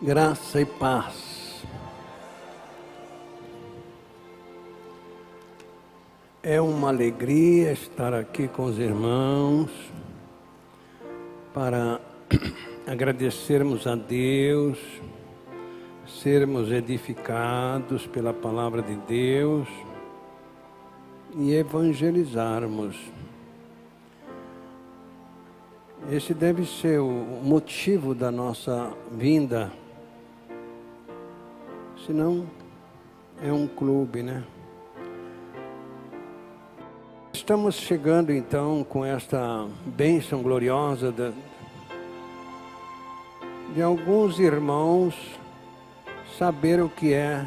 Graça e paz. É uma alegria estar aqui com os irmãos para agradecermos a Deus, sermos edificados pela palavra de Deus e evangelizarmos. Esse deve ser o motivo da nossa vinda. Senão é um clube, né? Estamos chegando então com esta bênção gloriosa de alguns irmãos saber o que é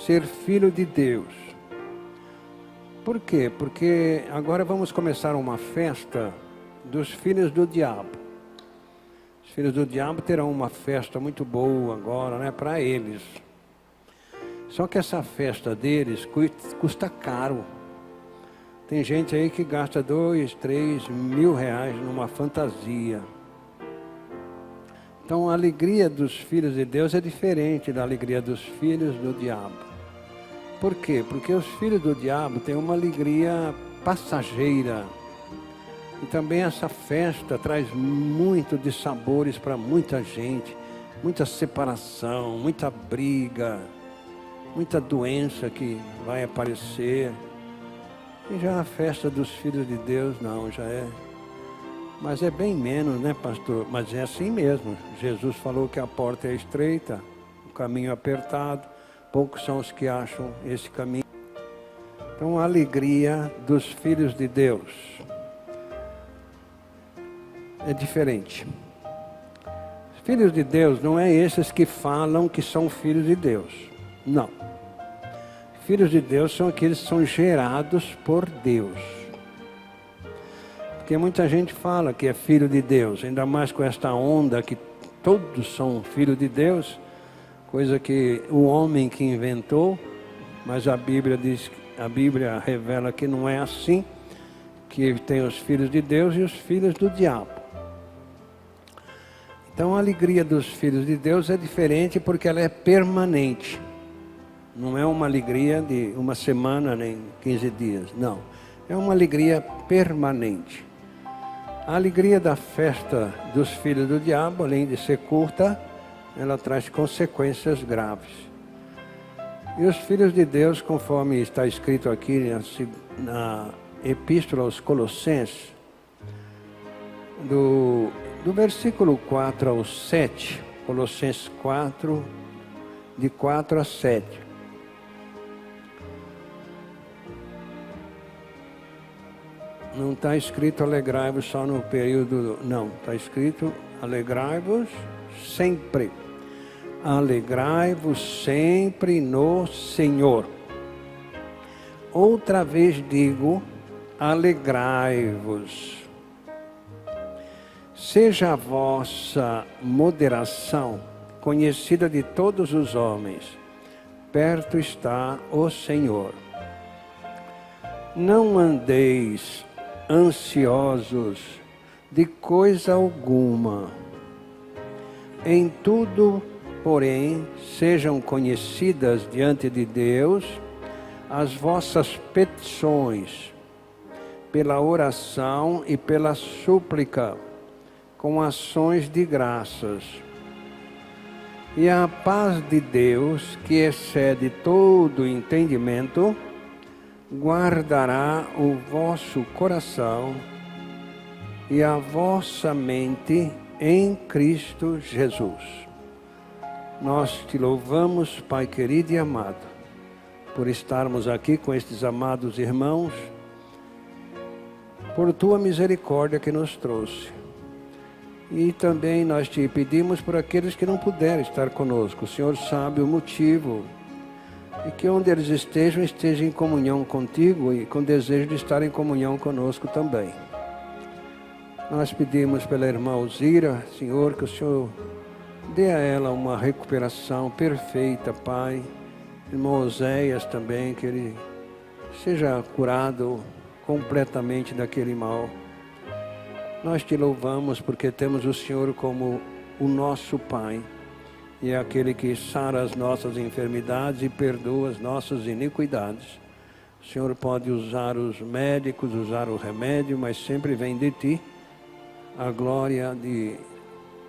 ser filho de Deus. Por quê? Porque agora vamos começar uma festa dos filhos do diabo. Os filhos do diabo terão uma festa muito boa agora, né, para eles. Só que essa festa deles custa caro. Tem gente aí que gasta 2, 3 mil reais numa fantasia. Então a alegria dos filhos de Deus é diferente da alegria dos filhos do diabo. Por quê? Porque os filhos do diabo têm uma alegria passageira. E também essa festa traz muito de sabores para muita gente. Muita separação, muita briga, muita doença que vai aparecer. E já a festa dos filhos de Deus, não, já é. Mas é bem menos, né, pastor? Mas é assim mesmo. Jesus falou que a porta é estreita, o caminho é apertado. Poucos são os que acham esse caminho. Então a alegria dos filhos de Deus é diferente. Filhos de Deus não é esses que falam que são filhos de Deus. Não. Filhos de Deus são aqueles que são gerados por Deus. Porque muita gente fala que é filho de Deus, ainda mais com esta onda que todos são filhos de Deus, coisa que o homem que inventou, mas a Bíblia diz, a Bíblia revela que não é assim, que tem os filhos de Deus e os filhos do diabo. Então a alegria dos filhos de Deus é diferente porque ela é permanente. Não é uma alegria de uma semana nem 15 dias, não. É uma alegria permanente. A alegria da festa dos filhos do diabo, além de ser curta, ela traz consequências graves. E os filhos de Deus, conforme está escrito aqui na Epístola aos Colossenses, do versículo 4 ao 7, Colossenses 4, de 4 a 7. Não está escrito alegrai-vos só no período, não, está escrito alegrai-vos sempre. Alegrai-vos sempre no Senhor. Outra vez digo, alegrai-vos. Seja a vossa moderação conhecida de todos os homens, perto está o Senhor. Não andeis ansiosos de coisa alguma. Em tudo, porém, sejam conhecidas diante de Deus as vossas petições, pela oração e pela súplica, com ações de graças. E a paz de Deus, que excede todo entendimento, guardará o vosso coração e a vossa mente em Cristo Jesus. Nós te louvamos, Pai querido e amado, por estarmos aqui com estes amados irmãos, por tua misericórdia que nos trouxe. E também nós te pedimos por aqueles que não puderam estar conosco. O Senhor sabe o motivo. E que onde eles estejam em comunhão contigo e com desejo de estar em comunhão conosco também. Nós pedimos pela irmã Alzira, Senhor, que o Senhor dê a ela uma recuperação perfeita, Pai. Irmão Oséias também, que ele seja curado completamente daquele mal. Nós te louvamos porque temos o Senhor como o nosso Pai. e é aquele que sara as nossas enfermidades e perdoa as nossas iniquidades. O Senhor pode usar os médicos, usar o remédio, mas sempre vem de Ti a glória de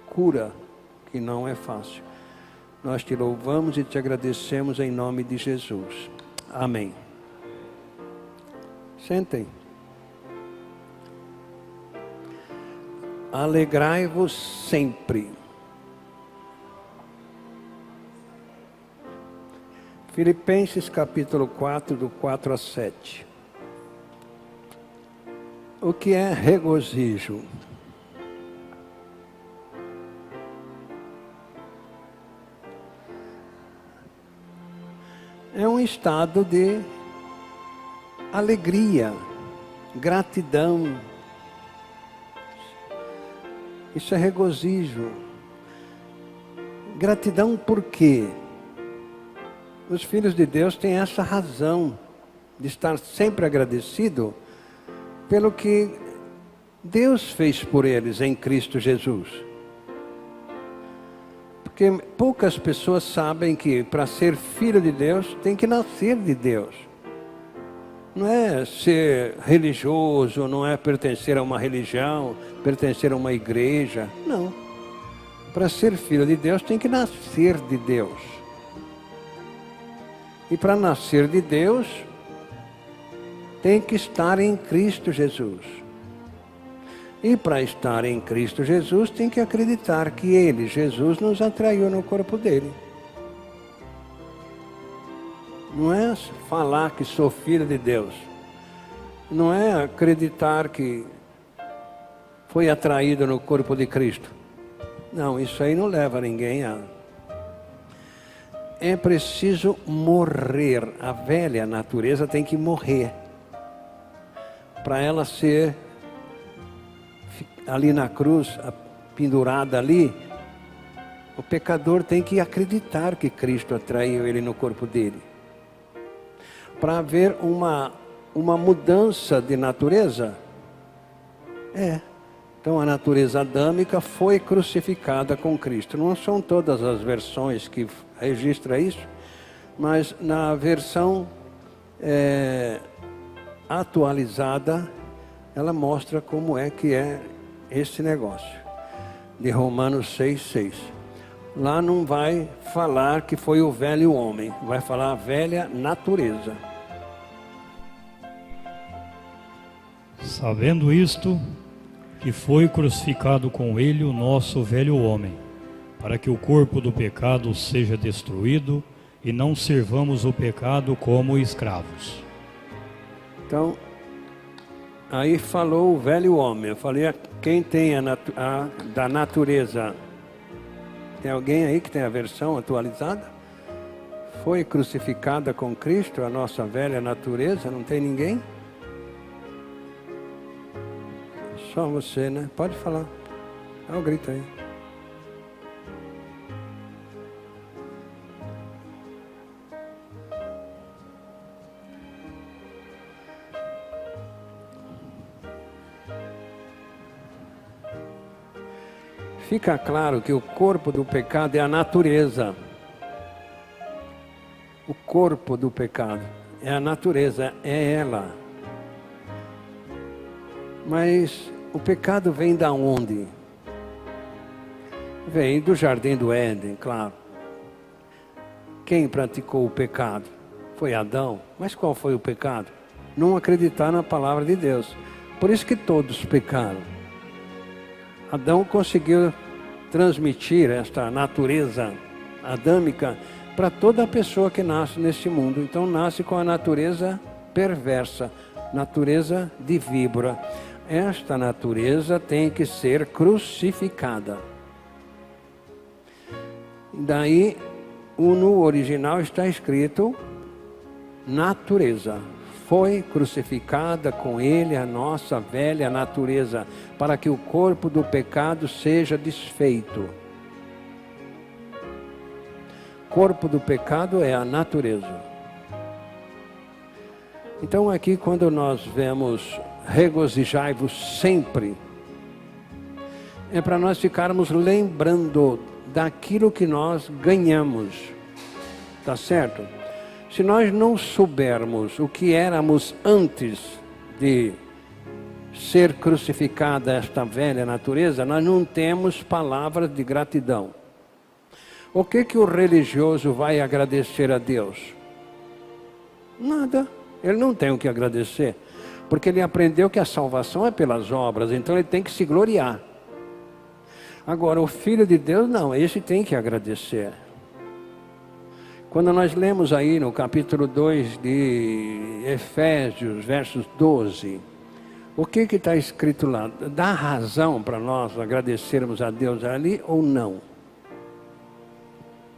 cura, que não é fácil. Nós Te louvamos e Te agradecemos em nome de Jesus. Amém. Sentem. Alegrai-vos sempre. Filipenses capítulo 4, do 4 a 7. O que é regozijo? É um estado de alegria, gratidão. Isso é regozijo. Gratidão por quê? Os filhos de Deus têm essa razão de estar sempre agradecido pelo que Deus fez por eles em Cristo Jesus. Porque poucas pessoas sabem que para ser filho de Deus tem que nascer de Deus. Não é ser religioso, não é pertencer a uma religião, pertencer a uma igreja. Não. Para ser filho de Deus tem que nascer de Deus. E para nascer de Deus, tem que estar em Cristo Jesus. E para estar em Cristo Jesus, tem que acreditar que Ele, Jesus, nos atraiu no corpo dele. Não é falar que sou filho de Deus. Não é acreditar que foi atraído no corpo de Cristo. Não, isso aí não leva ninguém a... É preciso morrer. A velha natureza tem que morrer. Para ela ser ali na cruz, pendurada ali, o pecador tem que acreditar que Cristo atraiu ele no corpo dele. Para haver uma mudança de natureza, então a natureza adâmica foi crucificada com Cristo. Não são todas as versões que registram isso, mas na versão atualizada, ela mostra como é que é esse negócio. De Romanos 6:6. Lá não vai falar que foi o velho homem, vai falar a velha natureza. Sabendo isto, que foi crucificado com ele o nosso velho homem, para que o corpo do pecado seja destruído e não servamos o pecado como escravos. Então, aí falou o velho homem. Eu falei, quem tem da natureza? Tem alguém aí que tem a versão atualizada? Foi crucificada com Cristo a nossa velha natureza? Não tem ninguém? Só você, né? Pode falar. Dá um grito aí. Fica claro que o corpo do pecado é a natureza. O corpo do pecado é a natureza, é ela. Mas o pecado vem da onde? Vem do jardim do Éden, claro. Quem praticou o pecado? Foi Adão. Mas qual foi o pecado? Não acreditar na palavra de Deus. Por isso que todos pecaram. Adão conseguiu transmitir esta natureza adâmica para toda pessoa que nasce neste mundo. Então nasce com a natureza perversa, natureza de víbora. Esta natureza tem que ser crucificada. Daí, no original está escrito natureza. Foi crucificada com ele a nossa velha natureza, para que o corpo do pecado seja desfeito. Corpo do pecado é a natureza. Então aqui quando nós vemos regozijai-vos sempre, é para nós ficarmos lembrando daquilo que nós ganhamos. Tá certo? Se nós não soubermos o que éramos antes de ser crucificada esta velha natureza, nós não temos palavras de gratidão. O que o religioso vai agradecer a Deus? Nada. Ele não tem o que agradecer, porque ele aprendeu que a salvação é pelas obras, então ele tem que se gloriar. Agora, o Filho de Deus não, esse tem que agradecer. Quando nós lemos aí no capítulo 2 de Efésios, versos 12, o que está escrito lá? Dá razão para nós agradecermos a Deus ali ou não?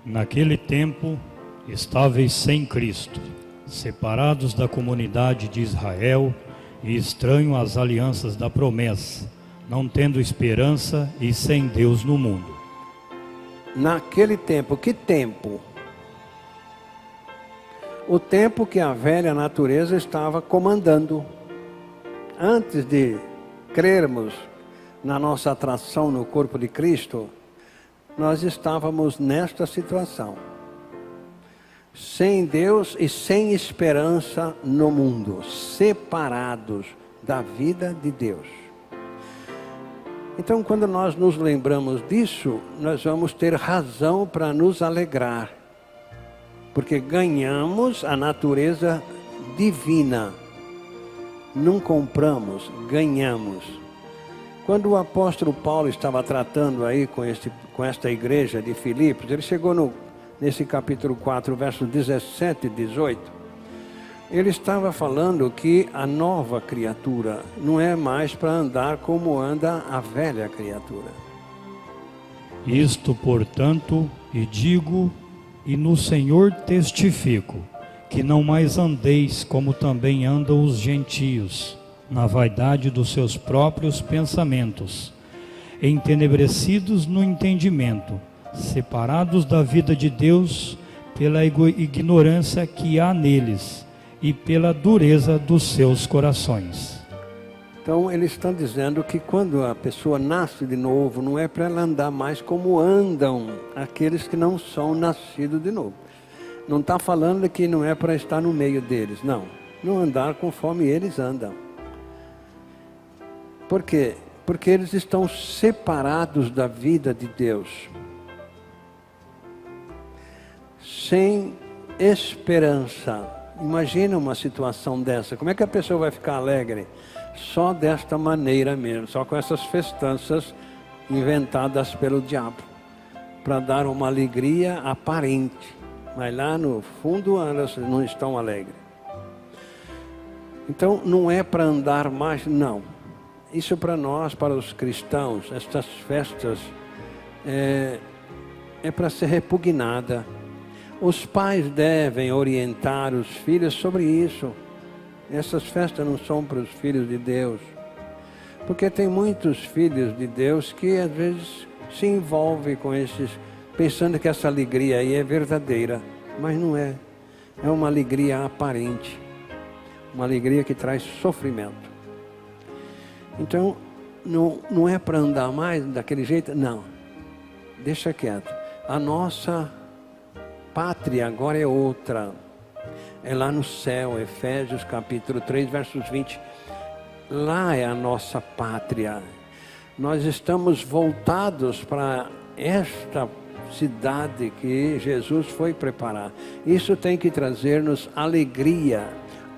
Naquele tempo, estáveis sem Cristo, separados da comunidade de Israel e estranhos às alianças da promessa, não tendo esperança e sem Deus no mundo. Naquele tempo, que tempo? O tempo que a velha natureza estava comandando. Antes de crermos na nossa atração no corpo de Cristo, nós estávamos nesta situação. Sem Deus e sem esperança no mundo, separados da vida de Deus. Então, quando nós nos lembramos disso, nós vamos ter razão para nos alegrar, porque ganhamos a natureza divina. Não compramos, ganhamos. Quando o apóstolo Paulo estava tratando aí com esta igreja de Filipos, ele chegou nesse capítulo 4, versos 17 e 18, ele estava falando que a nova criatura não é mais para andar como anda a velha criatura. Isto, portanto, e digo, e no Senhor testifico, que não mais andeis como também andam os gentios, na vaidade dos seus próprios pensamentos, entenebrecidos no entendimento, separados da vida de Deus pela ignorância que há neles e pela dureza dos seus corações. Então ele está dizendo que quando a pessoa nasce de novo, não é para ela andar mais como andam aqueles que não são nascidos de novo. Não está falando que não é para estar no meio deles, não. Não andar conforme eles andam. Por quê? Porque eles estão separados da vida de Deus. Sem esperança. Imagina uma situação dessa. Como é que a pessoa vai ficar alegre? Só desta maneira mesmo, só com essas festanças inventadas pelo diabo, para dar uma alegria aparente, mas lá no fundo elas não estão alegres. Então não é para andar mais, não. Isso para nós, para os cristãos, estas festas é para ser repugnada. Os pais devem orientar os filhos sobre isso. Essas festas não são para os filhos de Deus. Porque tem muitos filhos de Deus que às vezes se envolvem com esses, pensando que essa alegria aí é verdadeira. Mas não é. É uma alegria aparente. Uma alegria que traz sofrimento. Então, não é para andar mais daquele jeito? Não. Deixa quieto. A nossa pátria agora é outra. É lá no céu, Efésios capítulo 3, versos 20. Lá é a nossa pátria. Nós estamos voltados para esta cidade que Jesus foi preparar. Isso tem que trazer-nos alegria,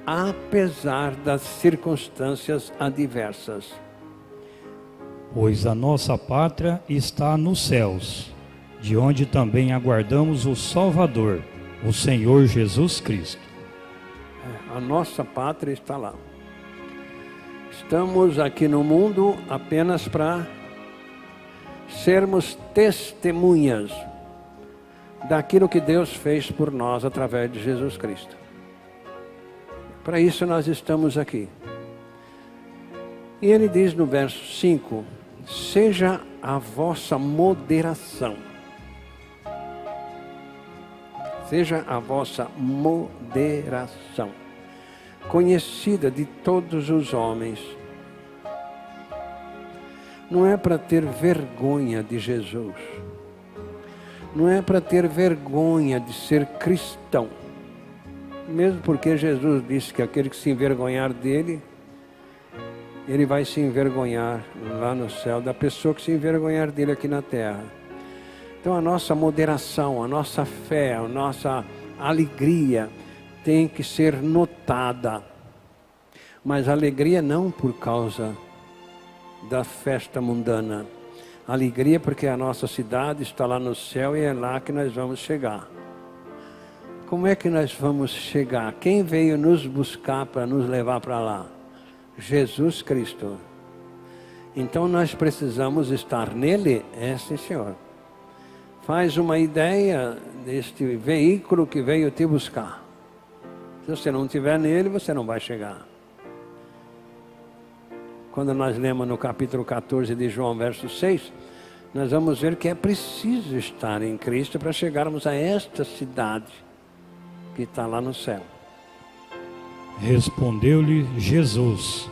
apesar das circunstâncias adversas. Pois a nossa pátria está nos céus, de onde também aguardamos o Salvador, o Senhor Jesus Cristo. A nossa pátria está lá. Estamos aqui no mundo apenas para sermos testemunhas daquilo que Deus fez por nós através de Jesus Cristo. Para isso nós estamos aqui. E ele diz no verso 5, seja a vossa moderação. Seja a vossa moderação conhecida de todos os homens. Não é para ter vergonha de Jesus. não é para ter vergonha de ser cristão. Mesmo porque Jesus disse que aquele que se envergonhar dele, ele vai se envergonhar lá no céu da pessoa que se envergonhar dele aqui na terra. Então a nossa moderação, a nossa fé, a nossa alegria tem que ser notada. Mas alegria não por causa da festa mundana. Alegria porque a nossa cidade está lá no céu e é lá que nós vamos chegar. Como é que nós vamos chegar? Quem veio nos buscar para nos levar para lá? Jesus Cristo. Então nós precisamos estar nele, sim, Senhor. Faz uma ideia deste veículo que veio te buscar. Se você não estiver nele, você não vai chegar. Quando nós lemos no capítulo 14 de João, verso 6, nós vamos ver que é preciso estar em Cristo para chegarmos a esta cidade que está lá no céu. Respondeu-lhe Jesus: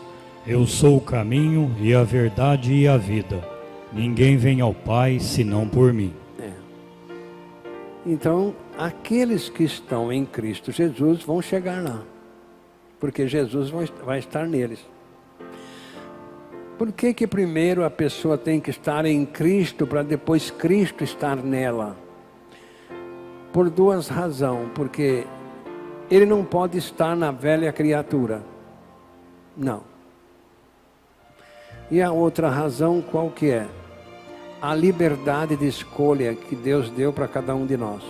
Eu sou o caminho e a verdade e a vida. Ninguém vem ao Pai senão por mim. Então, aqueles que estão em Cristo Jesus vão chegar lá, porque Jesus vai estar neles. Por que primeiro a pessoa tem que estar em Cristo para depois Cristo estar nela? Por duas razões. Porque ele não pode estar na velha criatura. Não. E a outra razão qual que é? A liberdade de escolha que Deus deu para cada um de nós.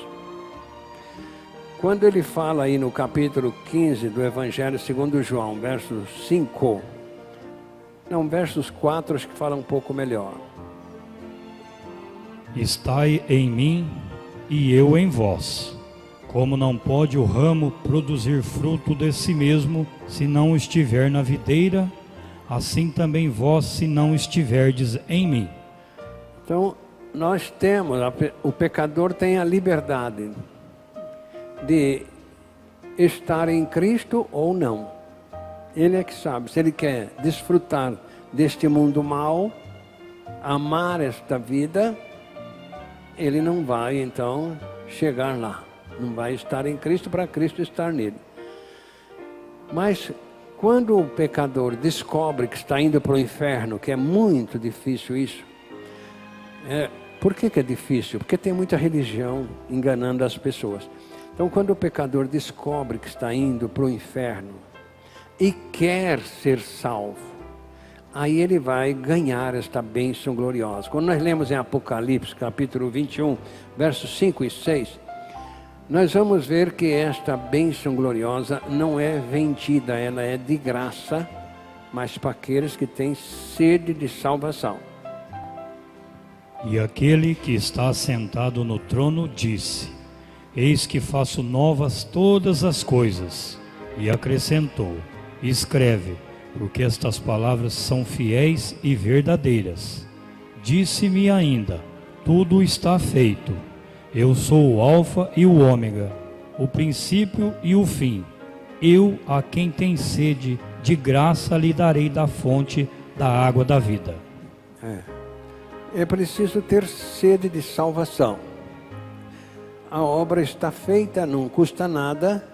Quando ele fala aí no capítulo 15 do Evangelho segundo João, versos 5... Não, versos 4 acho que fala um pouco melhor. Estai em mim e eu em vós. Como não pode o ramo produzir fruto de si mesmo, se não estiver na videira, assim também vós, se não estiverdes em mim. Então, nós temos, o pecador tem a liberdade de estar em Cristo ou não. Ele é que sabe, se ele quer desfrutar deste mundo mau, amar esta vida, ele não vai então chegar lá. Não vai estar em Cristo para Cristo estar nele. Mas quando o pecador descobre que está indo para o inferno, que é muito difícil isso. Por que é difícil? Porque tem muita religião enganando as pessoas. Então quando o pecador descobre que está indo para o inferno, e quer ser salvo, aí ele vai ganhar esta bênção gloriosa. Quando nós lemos em Apocalipse, capítulo 21, versos 5 e 6, nós vamos ver que esta bênção gloriosa não é vendida, ela é de graça, mas para aqueles que têm sede de salvação. E aquele que está sentado no trono disse: Eis que faço novas todas as coisas. E acrescentou: Escreve, porque estas palavras são fiéis e verdadeiras. Disse-me ainda: Tudo está feito. Eu sou o Alfa e o Ômega, o princípio e o fim. Eu, a quem tem sede, de graça lhe darei da fonte da água da vida. É preciso ter sede de salvação. A obra está feita, não custa nada.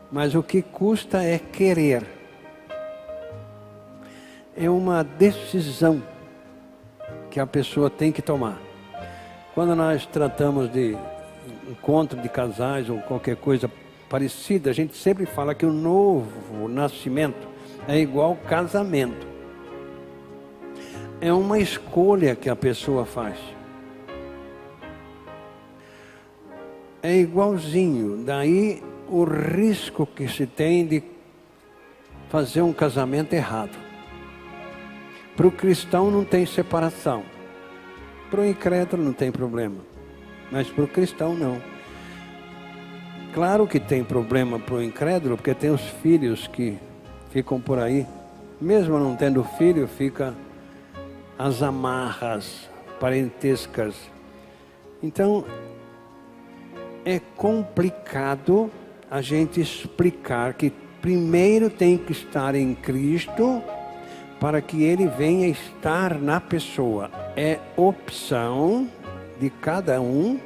Mas o que custa é querer. É uma decisão que a pessoa tem que tomar. Quando nós tratamos de encontro de casais ou qualquer coisa parecida, a gente sempre fala que o novo nascimento é igual casamento. É uma escolha que a pessoa faz. É igualzinho, daí o risco que se tem de fazer um casamento errado. Para o cristão não tem separação. Para o incrédulo não tem problema. Mas para o cristão não. Claro que tem problema para o incrédulo, porque tem os filhos que ficam por aí. Mesmo não tendo filho, fica as amarras parentescas. Então, é complicado a gente explicar que primeiro tem que estar em Cristo para que ele venha estar na pessoa. É opção de cada um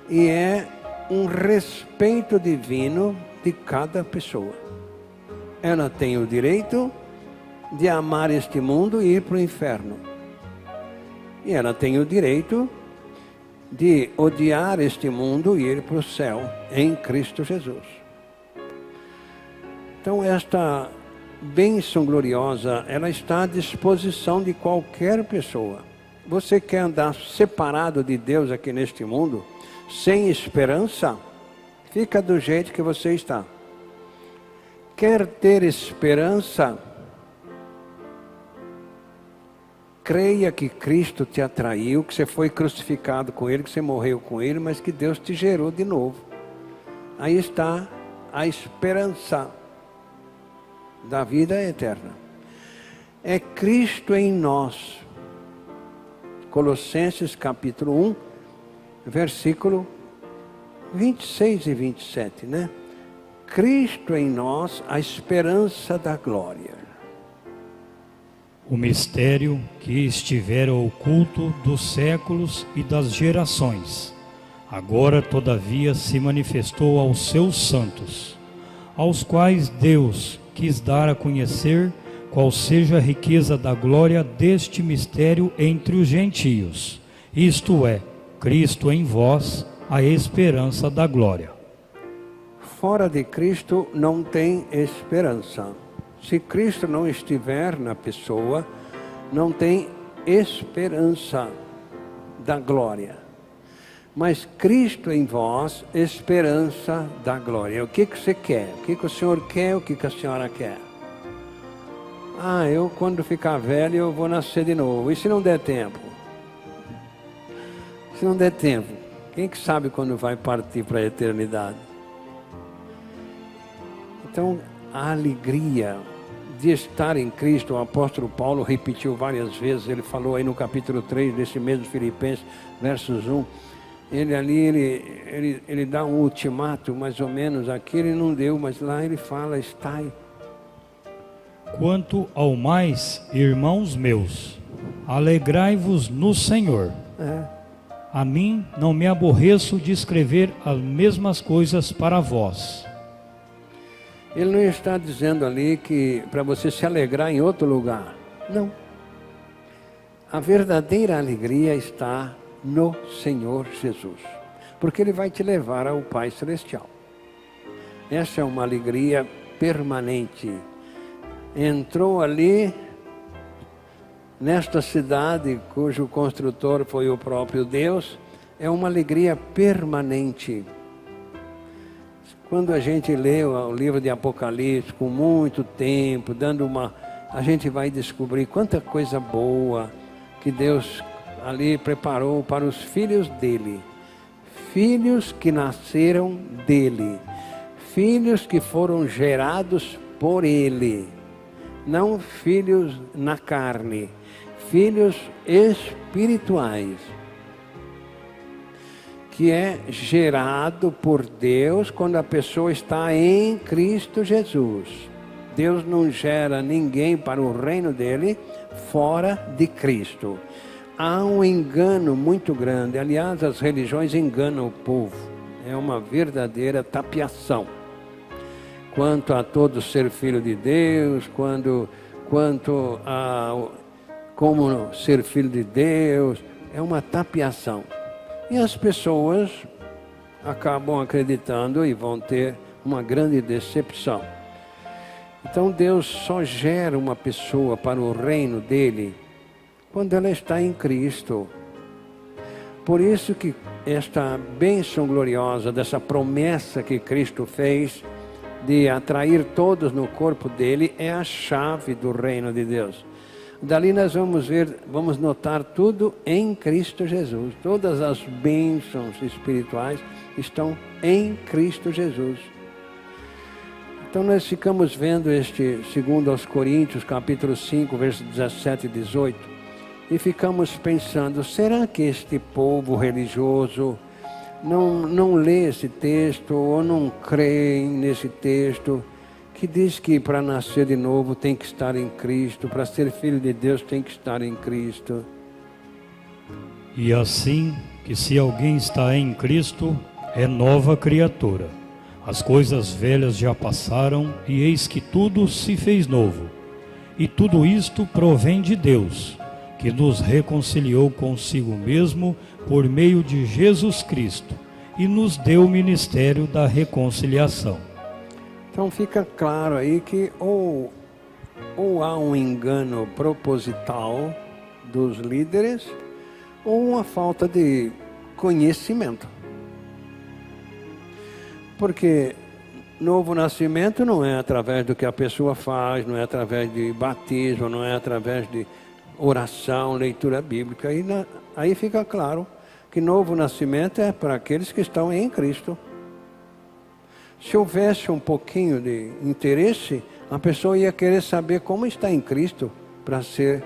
E é um respeito divino de cada pessoa. Ela tem o direito de amar este mundo e ir para o inferno. E ela tem o direito de odiar este mundo e ir para o céu em Cristo Jesus. Então esta bênção gloriosa, ela está à disposição de qualquer pessoa. Você quer andar separado de Deus aqui neste mundo, sem esperança? Fica do jeito que você está. Quer ter esperança? Creia que Cristo te atraiu, que você foi crucificado com Ele, que você morreu com Ele, mas que Deus te gerou de novo. Aí está a esperança da vida eterna. É Cristo em nós. Colossenses capítulo 1, versículo 26 e 27, né? Cristo em nós, a esperança da glória. O mistério que estivera oculto dos séculos e das gerações, agora todavia se manifestou aos seus santos, aos quais Deus quis dar a conhecer qual seja a riqueza da glória deste mistério entre os gentios, isto é, Cristo em vós, a esperança da glória. Fora de Cristo não tem esperança. Se Cristo não estiver na pessoa, não tem esperança da glória. Mas Cristo em vós, esperança da glória. O que você quer? O que o Senhor quer? O que a senhora quer? Eu quando ficar velho eu vou nascer de novo. E se não der tempo? Se não der tempo, quem que sabe quando vai partir para a eternidade? Então, a alegria de estar em Cristo, o apóstolo Paulo repetiu várias vezes, ele falou aí no capítulo 3 desse mesmo Filipenses, versos 1, ele dá um ultimato, mais ou menos, aqui ele não deu, mas lá ele fala, está aí. Quanto ao mais, irmãos meus, alegrai-vos no Senhor. A mim não me aborreço de escrever as mesmas coisas para vós. Ele não está dizendo ali que para você se alegrar em outro lugar. Não. A verdadeira alegria está no Senhor Jesus. Porque Ele vai te levar ao Pai Celestial. Essa é uma alegria permanente. Entrou ali, nesta cidade, cujo construtor foi o próprio Deus, é uma alegria permanente. Quando a gente lê o livro de Apocalipse com muito tempo, a gente vai descobrir quanta coisa boa que Deus ali preparou para os filhos dele. Filhos que nasceram dele. Filhos que foram gerados por ele. Não filhos na carne. Filhos espirituais. Que é gerado por Deus quando a pessoa está em Cristo Jesus. Deus não gera ninguém para o reino dele fora de Cristo. Há um engano muito grande. Aliás, as religiões enganam o povo. É uma verdadeira tapiação. Quanto a todo ser filho de Deus, quanto a como ser filho de Deus, é uma tapiação. E as pessoas acabam acreditando e vão ter uma grande decepção. Então Deus só gera uma pessoa para o reino dele quando ela está em Cristo. Por isso que esta bênção gloriosa, dessa promessa que Cristo fez de atrair todos no corpo dele, é a chave do reino de Deus. Dali nós vamos notar tudo em Cristo Jesus. Todas as bênçãos espirituais estão em Cristo Jesus. Então nós ficamos vendo este 2 aos Coríntios, capítulo 5, versos 17 e 18, e ficamos pensando, será que este povo religioso não lê esse texto ou não crê nesse texto? Que diz que para nascer de novo tem que estar em Cristo, para ser filho de Deus tem que estar em Cristo. E assim que se alguém está em Cristo, é nova criatura. As coisas velhas já passaram, e eis que tudo se fez novo. E tudo isto provém de Deus, que nos reconciliou consigo mesmo por meio de Jesus Cristo, e nos deu o ministério da reconciliação. Então fica claro aí que ou há um engano proposital dos líderes, ou uma falta de conhecimento. Porque novo nascimento não é através do que a pessoa faz, não é através de batismo, não é através de oração, leitura bíblica. Aí fica claro que novo nascimento é para aqueles que estão em Cristo. Se houvesse um pouquinho de interesse, a pessoa ia querer saber como está em Cristo para ser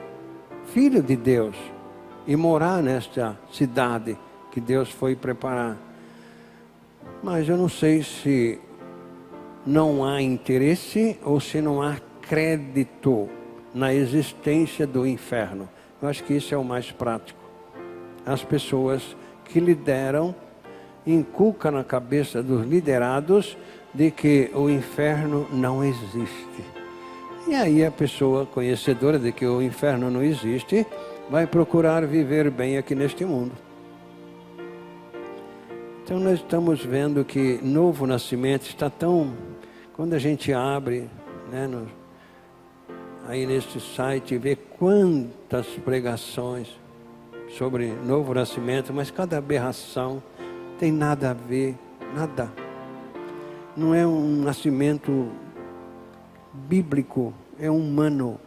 filho de Deus e morar nesta cidade que Deus foi preparar. Mas eu não sei se não há interesse ou se não há crédito na existência do inferno. Eu acho que isso é o mais prático. As pessoas que lideram inculcam na cabeça dos liderados de que o inferno não existe. E aí a pessoa conhecedora de que o inferno não existe vai procurar viver bem aqui neste mundo. Então nós estamos vendo que novo nascimento está tão... Quando a gente abre, né, aí neste site, vê quantas pregações sobre novo nascimento, mas cada aberração tem nada a ver, nada. Não é um nascimento bíblico, é humano.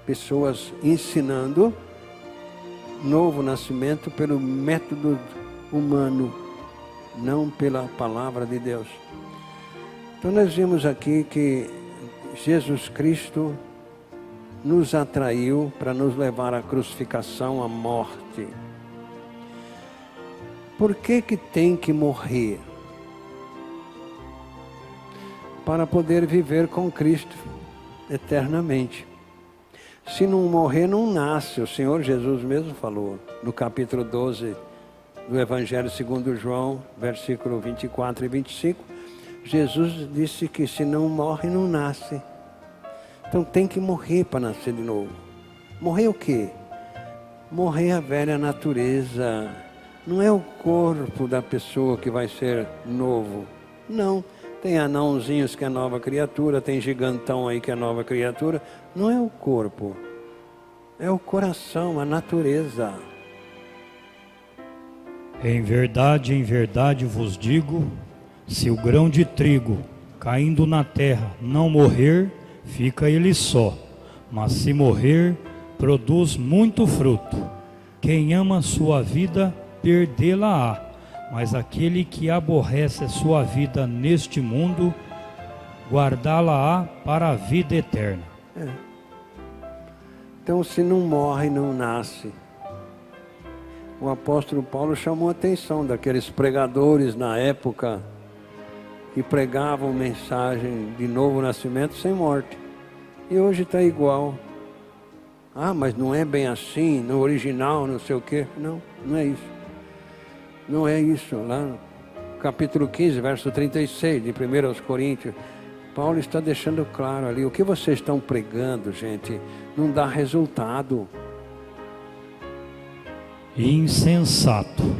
Pessoas ensinando novo nascimento pelo método humano, não pela palavra de Deus. Então nós vimos aqui que Jesus Cristo nos atraiu para nos levar à crucificação, à morte. Por que tem que morrer? Para poder viver com Cristo eternamente. Se não morrer, não nasce. O Senhor Jesus mesmo falou no capítulo 12 do Evangelho segundo João, versículo 24 e 25. Jesus disse que se não morre, não nasce. Então tem que morrer para nascer de novo. Morrer o quê? Morrer a velha natureza. Não é o corpo da pessoa que vai ser novo. Não. Tem anãozinhos que é nova criatura, tem gigantão aí que é nova criatura. Não é o corpo, é o coração, a natureza. Em verdade vos digo, se o grão de trigo caindo na terra não morrer, fica ele só. Mas se morrer, produz muito fruto. Quem ama sua vida, perdê-la-á. Mas aquele que aborrece a sua vida neste mundo, guardá-la-á para a vida eterna. Então, se não morre, não nasce. O apóstolo Paulo chamou a atenção daqueles pregadores na época que pregavam mensagem de novo nascimento sem morte. E hoje está igual. Ah, mas não é bem assim, no original, não sei o quê. Não, não é isso. Não é isso. Lá no capítulo 15, verso 36 de 1 Coríntios, Paulo está deixando claro ali, o que vocês estão pregando, gente, não dá resultado. Insensato,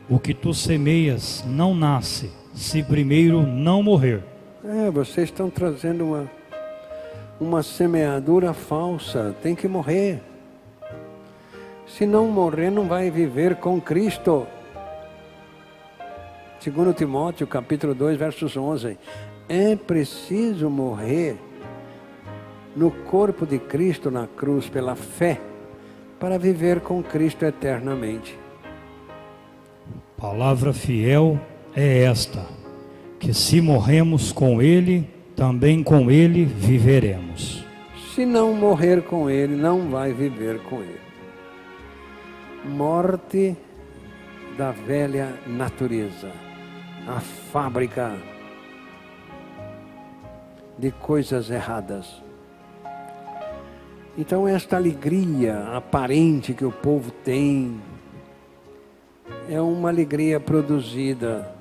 o que tu semeias não nasce, se primeiro não morrer. Vocês estão trazendo uma semeadura falsa, tem que morrer. Se não morrer, não vai viver com Cristo. 2 Timóteo, capítulo 2, versos 11. É preciso morrer no corpo de Cristo na cruz pela fé, para viver com Cristo eternamente. Palavra fiel é esta, que se morremos com Ele, também com Ele viveremos. Se não morrer com Ele, não vai viver com Ele. Morte da velha natureza, a fábrica de coisas erradas. Então esta alegria aparente que o povo tem, é uma alegria produzida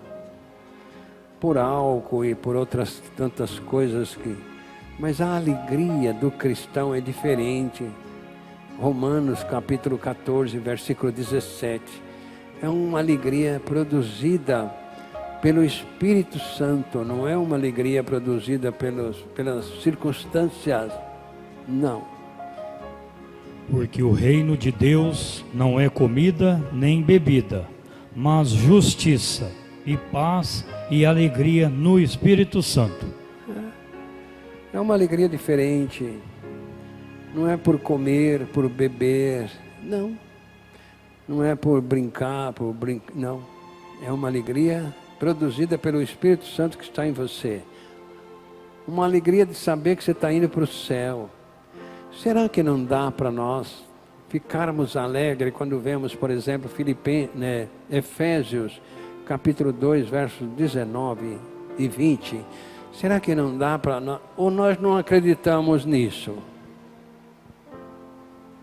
por álcool e por outras tantas coisas mas a alegria do cristão é diferente. Romanos capítulo 14, versículo 17. É uma alegria produzida pelo Espírito Santo, não é uma alegria produzida pelas circunstâncias, não. Porque o reino de Deus não é comida nem bebida, mas justiça e paz e alegria no Espírito Santo. É uma alegria diferente. Não é por comer, por beber, não. Não é por brincar, não. É uma alegria produzida pelo Espírito Santo que está em você. Uma alegria de saber que você está indo para o céu. Será que não dá para nós ficarmos alegres quando vemos, por exemplo, Efésios, capítulo 2, versos 19 e 20? Será que não dá para nós? Ou nós não acreditamos nisso?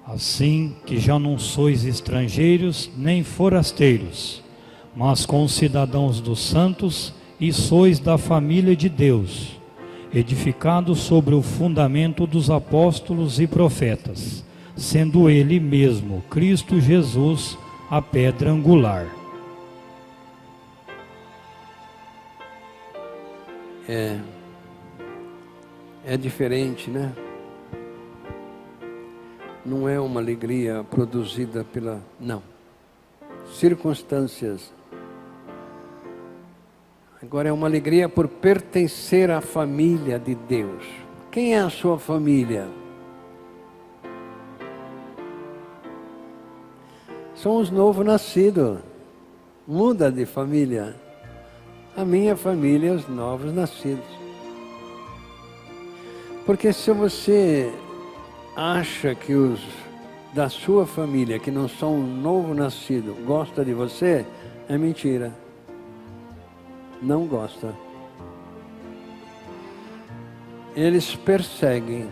Assim que já não sois estrangeiros nem forasteiros, mas concidadãos dos santos, e sois da família de Deus, edificados sobre o fundamento dos apóstolos e profetas, sendo Ele mesmo, Cristo Jesus, a pedra angular. É diferente, né? Não é uma alegria produzida não. Circunstâncias. Agora é uma alegria por pertencer à família de Deus. Quem é a sua família? São os novos nascidos. Muda de família. A minha família é os novos nascidos. Porque se você acha que os da sua família, que não são um novo nascido, gosta de você, é mentira. Não gosta. Eles perseguem.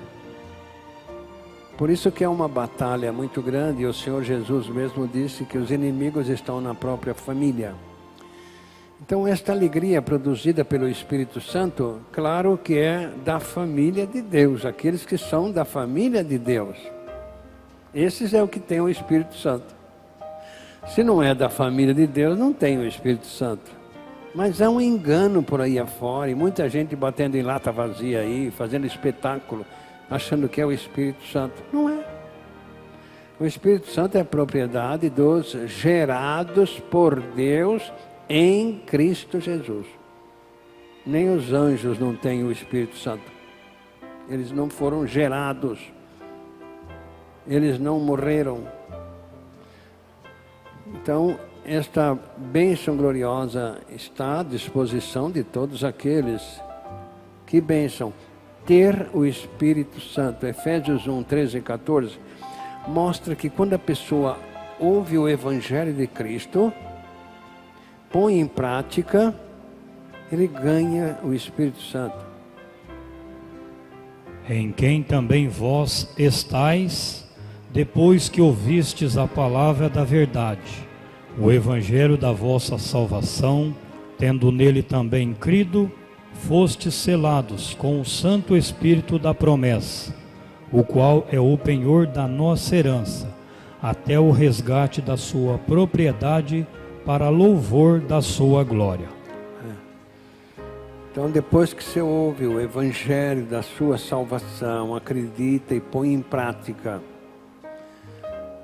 Por isso que é uma batalha muito grande, e o Senhor Jesus mesmo disse que os inimigos estão na própria família. Então esta alegria produzida pelo Espírito Santo, claro que é da família de Deus, aqueles que são da família de Deus. Esses é o que tem o Espírito Santo. Se não é da família de Deus, não tem o Espírito Santo. Mas há um engano por aí afora, e muita gente batendo em lata vazia aí, fazendo espetáculo, achando que é o Espírito Santo. Não é. O Espírito Santo é propriedade dos gerados por Deus em Cristo Jesus. Nem os anjos não têm o Espírito Santo. Eles não foram gerados. Eles não morreram. Então, esta bênção gloriosa está à disposição de todos aqueles. Que bênção! Ter o Espírito Santo. Efésios 1, 13 e 14 mostra que quando a pessoa ouve o Evangelho de Cristo, põe em prática, ele ganha o Espírito Santo. Em quem também vós estáis, depois que ouvistes a palavra da verdade, o evangelho da vossa salvação, tendo nele também crido, fostes selados com o Santo Espírito da promessa, o qual é o penhor da nossa herança, até o resgate da sua propriedade, para louvor da sua glória. Então, depois que você ouve o Evangelho da sua salvação, acredita e põe em prática.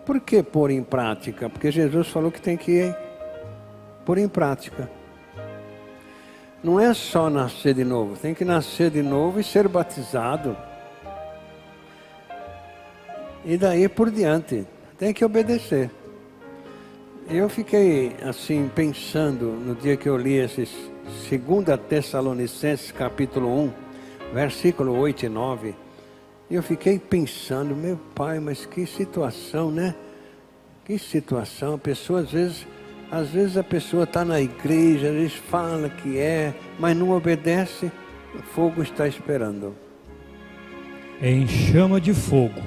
Por que pôr em prática? Porque Jesus falou que tem que pôr em prática. Não é só nascer de novo, tem que nascer de novo e ser batizado. E daí por diante, tem que obedecer. Eu fiquei assim pensando no dia que eu li esses 2 Tessalonicenses capítulo 1, versículo 8 e 9. E eu fiquei pensando, meu pai, mas que situação, né? Que situação, a pessoa às vezes a pessoa está na igreja, às vezes fala que mas não obedece, o fogo está esperando. Em chama de fogo,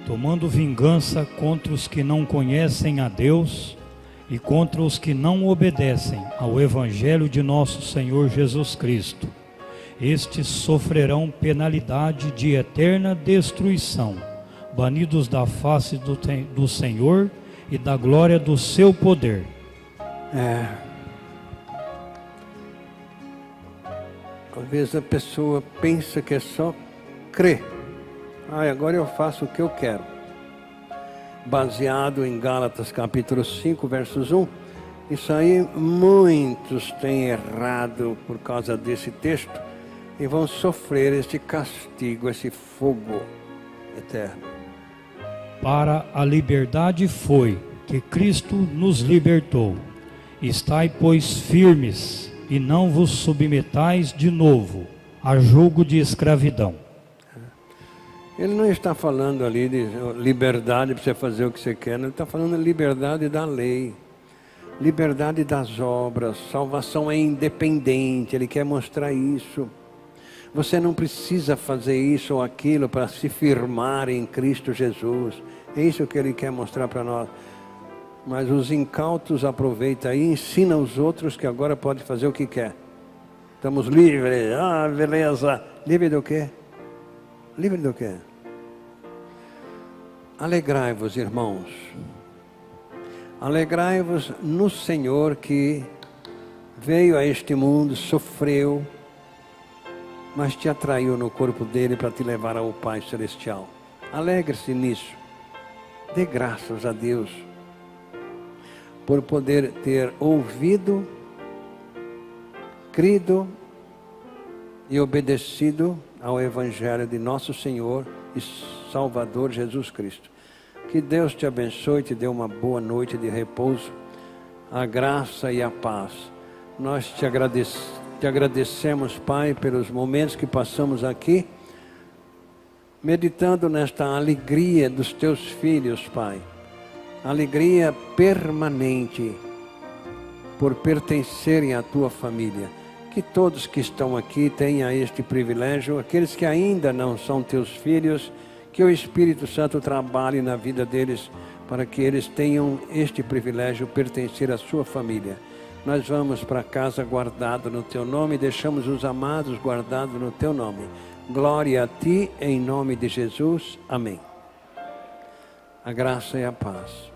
tomando vingança contra os que não conhecem a Deus e contra os que não obedecem ao Evangelho de nosso Senhor Jesus Cristo. Estes sofrerão penalidade de eterna destruição, banidos da face do Senhor e da glória do seu poder. Às vezes a pessoa pensa que é só crer. Agora eu faço o que eu quero. Baseado em Gálatas capítulo 5, versos 1. Isso aí muitos têm errado por causa desse texto e vão sofrer este castigo, esse fogo eterno. Para a liberdade foi que Cristo nos libertou. Estai, pois, firmes, e não vos submetais de novo a jugo de escravidão. Ele não está falando ali de liberdade para você fazer o que você quer, ele está falando de liberdade da lei, liberdade das obras. Salvação é independente, ele quer mostrar isso. Você não precisa fazer isso ou aquilo para se firmar em Cristo Jesus. É isso que ele quer mostrar para nós. Mas os incautos aproveitam aí e ensinam os outros que agora pode fazer o que quer. Estamos livres. Beleza. Livre do quê? Livre do quê? Alegrai-vos, irmãos. Alegrai-vos no Senhor que veio a este mundo, sofreu, mas te atraiu no corpo dele para te levar ao Pai Celestial. Alegre-se nisso. Dê graças a Deus por poder ter ouvido, crido e obedecido ao Evangelho de nosso Senhor e Salvador Jesus Cristo. Que Deus te abençoe e te dê uma boa noite de repouso, a graça e a paz. Nós te agradecemos, Pai, pelos momentos que passamos aqui, meditando nesta alegria dos teus filhos, Pai. Alegria permanente por pertencerem à tua família. Que todos que estão aqui tenham este privilégio, aqueles que ainda não são teus filhos, que o Espírito Santo trabalhe na vida deles, para que eles tenham este privilégio, pertencer à sua família. Nós vamos para casa guardado no teu nome, deixamos os amados guardados no teu nome. Glória a ti, em nome de Jesus. Amém. A graça e a paz.